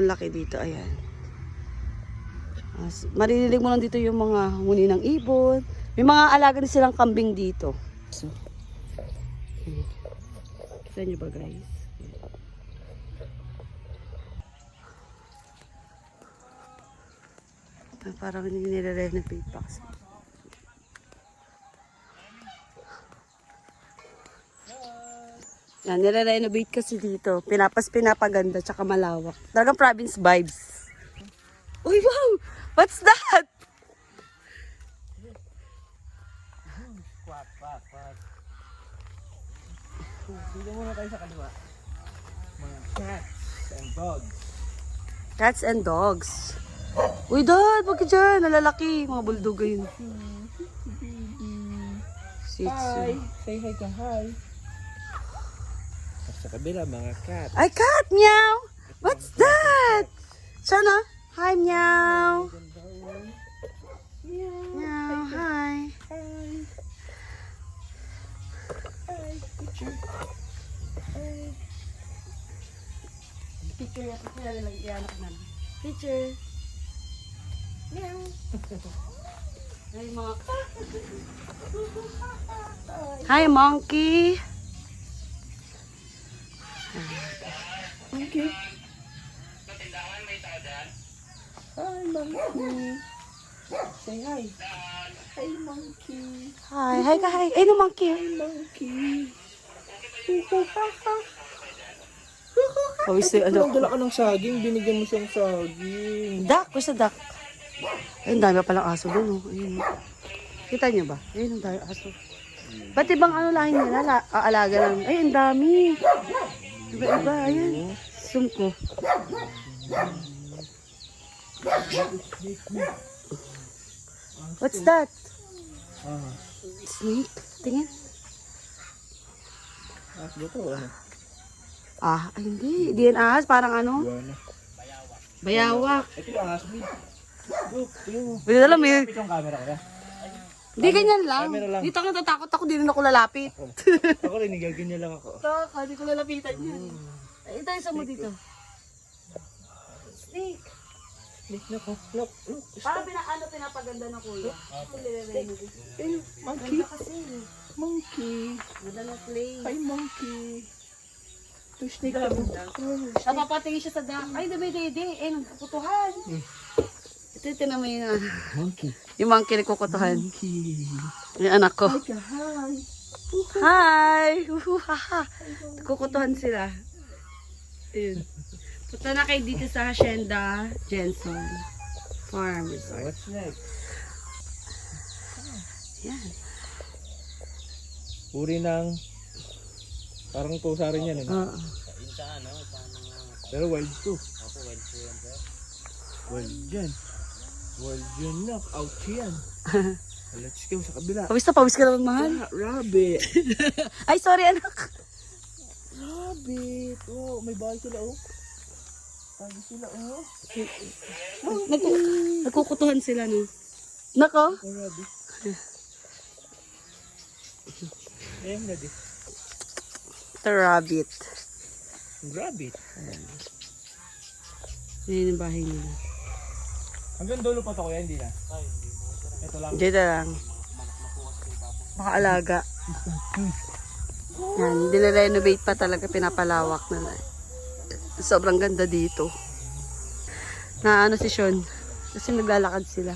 Sobrang laki dito, ayan. Maririnig mo lang dito yung mga huni ng ibon. May mga alaga din silang kambing dito. So, kita nyo ba guys? Parang nire-renovate pa kasi. Yan, nire-renovate kasi dito. Pinapaganda tsaka malawak. Talagang province vibes. Uy, wow! What's that? Quack. Dito muna tayo sa kaliwa. Mga cats and dogs. Cats and dogs. Uy, Dad! Wag ka dyan. Nalalaki. Mga bulldog yun. Shih Hi! Tzu. Say hi ka, hi. At sa kabila, mga cat. Ay, cat! Meow! What's that? Sana? Hi, meow! Meow, hi. Hi! Hi! Picture! Hi! Picture yan. Picture. Meow. Hi, mga... Hi, monkey. Monkey! Hi, monkey! Say hi! Hi, monkey! Hi. Hi ka, hi. Ay, no, monkey. Monkey! Pawis na, ano? Dala ka ng saging, binigyan mo siyang saging. Duck. Where's the duck? Ay, ang dami pa palang aso dun, oh. Ayun. Kita niyo ba? Ayun, ang dami aso. Pati bang ano lahi nila? Alaga lang. Ay, ang dami. Iba-iba, ayan. Sumko. What's that? Snake? Tingin. As ba to? Ano? Ah, ay, hindi. Di yan ahas. Parang ano? Buwana. Bayawak. Ito yung ahas, Bin. Look, tingnan mo. Hindi alam eh. Kapit yung camera ko, ya? Hindi, ganyan lang. Camera lang. Dito ako natatakot ako. Di rin ako lalapit. Ako rin, ganyan lang ako. Taka, di ko lalapitan yan. Ay, tayo sa mo dito. Snake. Look, look. Parang pinapaganda na kuya. Ayun, monkey. Ganda kasi. Monkey. Ganda ng play. Hi, monkey. Ito, snake ka mo. Napapatingin siya sa dam. Ay, dabi. Eh, nagkukutuhan. Ito yung tinamay na. Monkey. Yung monkey nagkukutuhan. Monkey. Yung anak ko. Hi ka, hi. Hi! Uhuhaha. Nagkukutuhan sila. Ayun. Punta na kayo dito sa Hacienda Jensen Farm Resort. What's next? Yan. Uri ng... Parang pusa rin yan, eh. Oo. Pero wild to. Wild yan. Wild yan na. Ouch yan. Let's go sa kabila. Pawis ka naman, mahal. Rabbit. Ay, sorry, anak. Rabbit. Oh, may bahay sila, oh. Bahay sila, oh. Nagkukutuhan sila, no? Nako? Oh, rabbit. Ayan na di. The rabbit. Rabbit. Yan yung bahay nila. Hanggang dulo pa to kuya, hindi na? Ay, hindi. Ito lang. Dito lang. Makaalaga. Yan, dinirenovate pa talaga, pinapalawak na. Sobrang ganda dito. Na ano si Sean? Kasi naglalakad sila.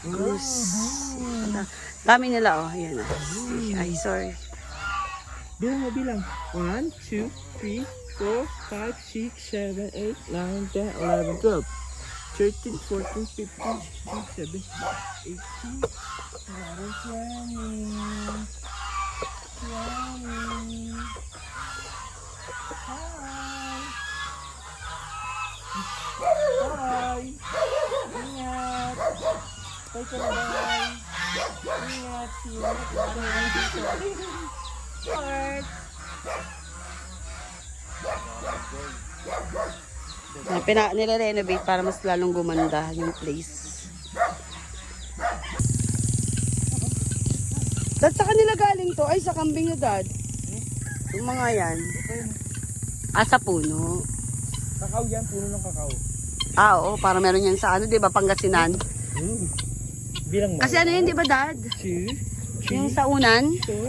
Goose. Dami nila, oh. Ayan, ay, sorry. Bilang mo bilang. 1, 2, 3, 4, 5, 6, 7, 8, 9, 10, 11, 12. 13, 14, 15, 16, 17, 18, 19, 20. Hi! Ingat! Bye ka na, bye! Ingat! See you next time! Bye! Nire-renovate para mas lalong gumanda yung place. Dad, sa kanila galing to? Ay, sa kambing nyo, Dad. Yung mga yan. Sa puno. Kakao yan, puno ng kakao. Oo, para meron yan sa ano, di ba, Pangasinan. Bilang mo. Kasi ano yun, di ba, Dad? 2, Yung sa unan. 4.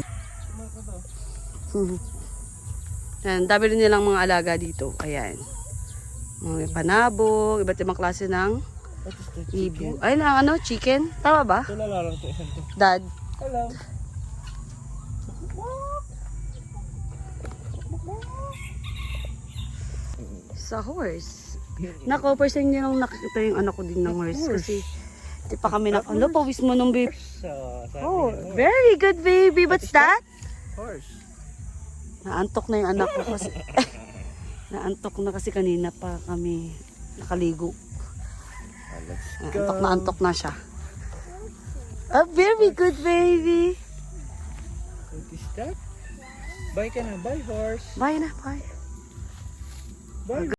Yan, dami rin nilang mga alaga dito. Ayan. Mga panabog, iba't ibang klase ng ibo. Ay, na ano, chicken? Tama ba? Ito lang to, isang to. Dad? Hello. Sa horse. Nako, first time nilang nakita yung anak ko din ng horse. Kasi, di pa kami na, ano, pawis mo nung baby. Oh, very good baby. What's that? Horse. Naantok na yung anak ko kasi. Naantok na kasi kanina pa kami nakaligo. Let's Naantok na siya. A very good baby. What is that? Bye ka na, bye horse. Bye na, bye. Bye.